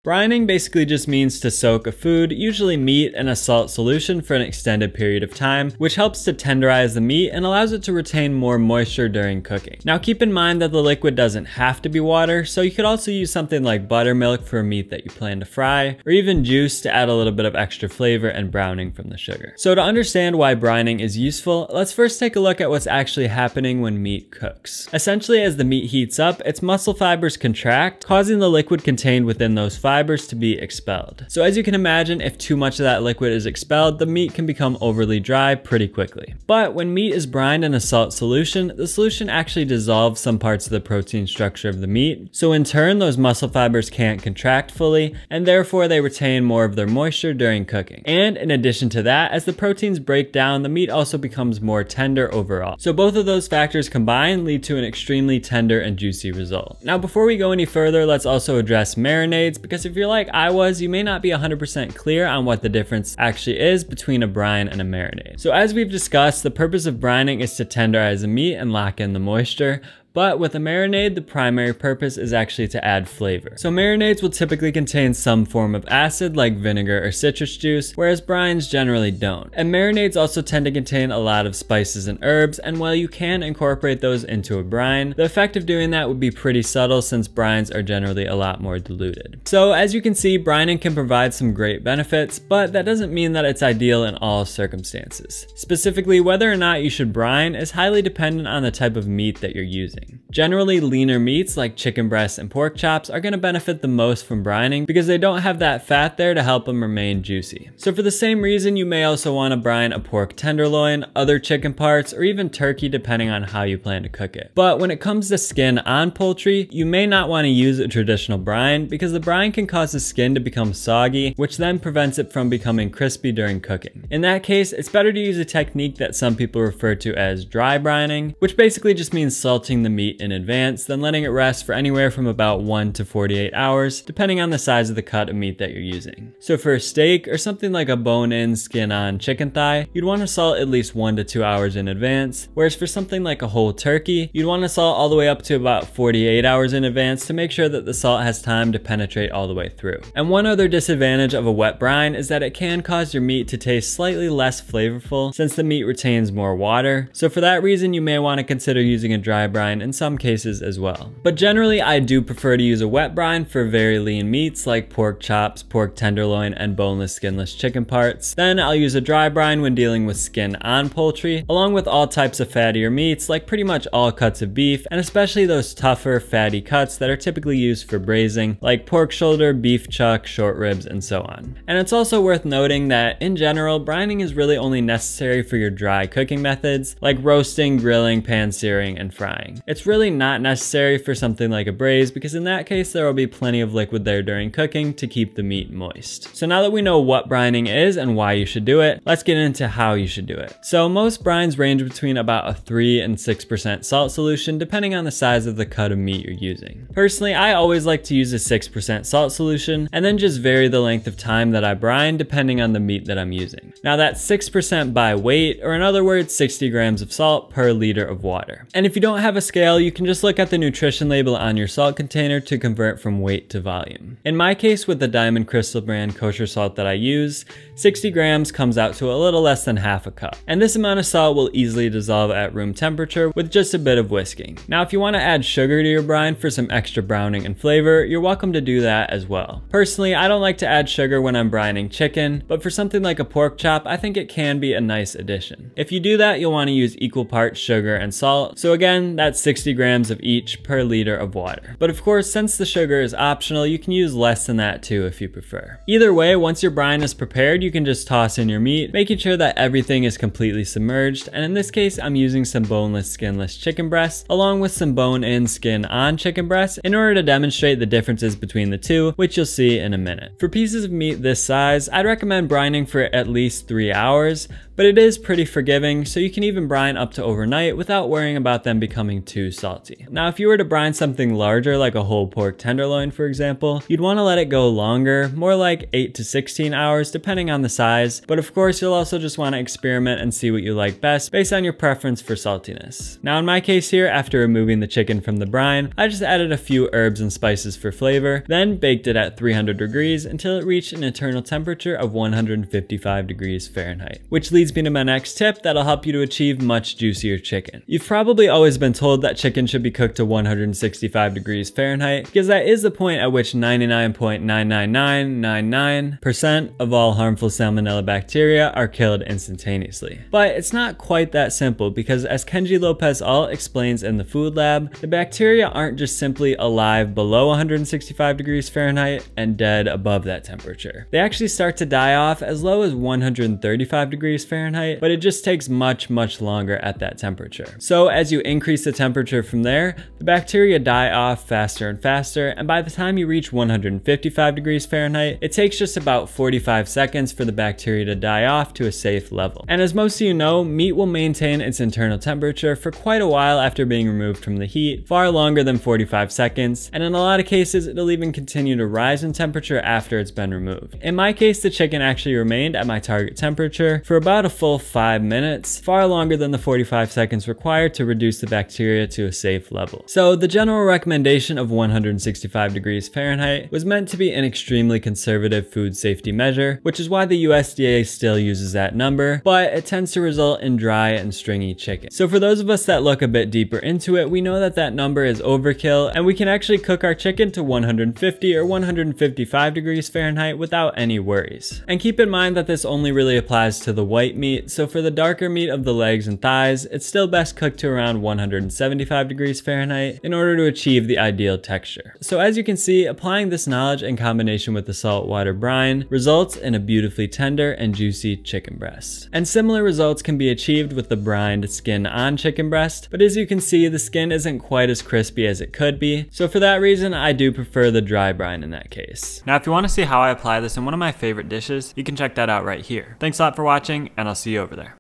Brining basically just means to soak a food, usually meat, in a salt solution for an extended period of time, which helps to tenderize the meat and allows it to retain more moisture during cooking. Now keep in mind that the liquid doesn't have to be water, so you could also use something like buttermilk for a meat that you plan to fry, or even juice to add a little bit of extra flavor and browning from the sugar. So to understand why brining is useful, let's first take a look at what's actually happening when meat cooks. Essentially, as the meat heats up, its muscle fibers contract, causing the liquid contained within those fibers to be expelled. So as you can imagine, if too much of that liquid is expelled, the meat can become overly dry pretty quickly. But when meat is brined in a salt solution, the solution actually dissolves some parts of the protein structure of the meat. So in turn, those muscle fibers can't contract fully, and therefore they retain more of their moisture during cooking. And in addition to that, as the proteins break down, the meat also becomes more tender overall. So both of those factors combined lead to an extremely tender and juicy result. Now before we go any further, let's also address marinades, because if you're like I was, you may not be 100% clear on what the difference actually is between a brine and a marinade. So as we've discussed, the purpose of brining is to tenderize the meat and lock in the moisture. But with a marinade, the primary purpose is actually to add flavor. So marinades will typically contain some form of acid like vinegar or citrus juice, whereas brines generally don't. And marinades also tend to contain a lot of spices and herbs, and while you can incorporate those into a brine, the effect of doing that would be pretty subtle since brines are generally a lot more diluted. So as you can see, brining can provide some great benefits, but that doesn't mean that it's ideal in all circumstances. Specifically, whether or not you should brine is highly dependent on the type of meat that you're using. Generally, leaner meats like chicken breasts and pork chops are going to benefit the most from brining because they don't have that fat there to help them remain juicy. So for the same reason, you may also want to brine a pork tenderloin, other chicken parts, or even turkey depending on how you plan to cook it. But when it comes to skin on poultry, you may not want to use a traditional brine because the brine can cause the skin to become soggy, which then prevents it from becoming crispy during cooking. In that case, it's better to use a technique that some people refer to as dry brining, which basically just means salting the meat in advance, then letting it rest for anywhere from about 1 to 48 hours, depending on the size of the cut of meat that you're using. So for a steak or something like a bone-in, skin-on chicken thigh, you'd want to salt at least 1 to 2 hours in advance, whereas for something like a whole turkey, you'd want to salt all the way up to about 48 hours in advance to make sure that the salt has time to penetrate all the way through. And one other disadvantage of a wet brine is that it can cause your meat to taste slightly less flavorful since the meat retains more water. So for that reason, you may want to consider using a dry brine in some cases as well. But generally, I do prefer to use a wet brine for very lean meats like pork chops, pork tenderloin, and boneless, skinless chicken parts. Then I'll use a dry brine when dealing with skin on poultry, along with all types of fattier meats like pretty much all cuts of beef, and especially those tougher, fatty cuts that are typically used for braising, like pork shoulder, beef chuck, short ribs, and so on. And it's also worth noting that in general, brining is really only necessary for your dry cooking methods like roasting, grilling, pan searing, and frying. It's really not necessary for something like a braise because in that case there will be plenty of liquid there during cooking to keep the meat moist. So now that we know what brining is and why you should do it, let's get into how you should do it. So most brines range between about a 3 and 6% salt solution depending on the size of the cut of meat you're using. Personally, I always like to use a 6% salt solution and then just vary the length of time that I brine depending on the meat that I'm using. Now that's 6% by weight, or in other words 60 grams of salt per liter of water. And if you don't have a scale, you can just look at the nutrition label on your salt container to convert from weight to volume. In my case, with the Diamond Crystal brand kosher salt that I use, 60 grams comes out to a little less than half a cup. And this amount of salt will easily dissolve at room temperature with just a bit of whisking. Now, if you want to add sugar to your brine for some extra browning and flavor, you're welcome to do that as well. Personally, I don't like to add sugar when I'm brining chicken, but for something like a pork chop, I think it can be a nice addition. If you do that, you'll want to use equal parts sugar and salt. So again, that's 60 grams of each per liter of water. But of course, since the sugar is optional, you can use less than that too if you prefer. Either way, once your brine is prepared, you can just toss in your meat, making sure that everything is completely submerged. And in this case, I'm using some boneless, skinless chicken breasts, along with some bone-in, skin-on chicken breasts in order to demonstrate the differences between the two, which you'll see in a minute. For pieces of meat this size, I'd recommend brining for at least 3 hours, but it is pretty forgiving, so you can even brine up to overnight without worrying about them becoming too salty. Now, if you were to brine something larger like a whole pork tenderloin, for example, you'd want to let it go longer, more like 8 to 16 hours depending on the size, but of course you'll also just want to experiment and see what you like best based on your preference for saltiness. Now in my case here, after removing the chicken from the brine, I just added a few herbs and spices for flavor, then baked it at 300 degrees until it reached an internal temperature of 155 degrees Fahrenheit. Which leads me to my next tip that'll help you to achieve much juicier chicken. You've probably always been told that chicken should be cooked to 165 degrees Fahrenheit because that is the point at which 99.99999% of all harmful salmonella bacteria are killed instantaneously. But it's not quite that simple because, as Kenji Lopez-Alt explains in the Food Lab, the bacteria aren't just simply alive below 165 degrees Fahrenheit and dead above that temperature. They actually start to die off as low as 135 degrees Fahrenheit, but it just takes much longer at that temperature. So as you increase the temperature from there, the bacteria die off faster and faster, and by the time you reach 155 degrees Fahrenheit, it takes just about 45 seconds for the bacteria to die off to a safe level. And as most of you know, meat will maintain its internal temperature for quite a while after being removed from the heat, far longer than 45 seconds, and in a lot of cases, it'll even continue to rise in temperature after it's been removed. In my case, the chicken actually remained at my target temperature for about a full 5 minutes, far longer than the 45 seconds required to reduce the bacteria to a safe level. So the general recommendation of 165 degrees Fahrenheit was meant to be an extremely conservative food safety measure, which is why the USDA still uses that number, but it tends to result in dry and stringy chicken. So for those of us that look a bit deeper into it, we know that that number is overkill, and we can actually cook our chicken to 150 or 155 degrees Fahrenheit without any worries. And keep in mind that this only really applies to the white meat, so for the darker meat of the legs and thighs, it's still best cooked to around 175 degrees Fahrenheit in order to achieve the ideal texture. So as you can see, applying this knowledge in combination with the saltwater brine results in a beautifully tender and juicy chicken breast. And similar results can be achieved with the brined skin-on chicken breast, but as you can see, the skin isn't quite as crispy as it could be, so for that reason, I do prefer the dry brine in that case. Now, if you want to see how I apply this in one of my favorite dishes, you can check that out right here. Thanks a lot for watching, and I'll see you over there.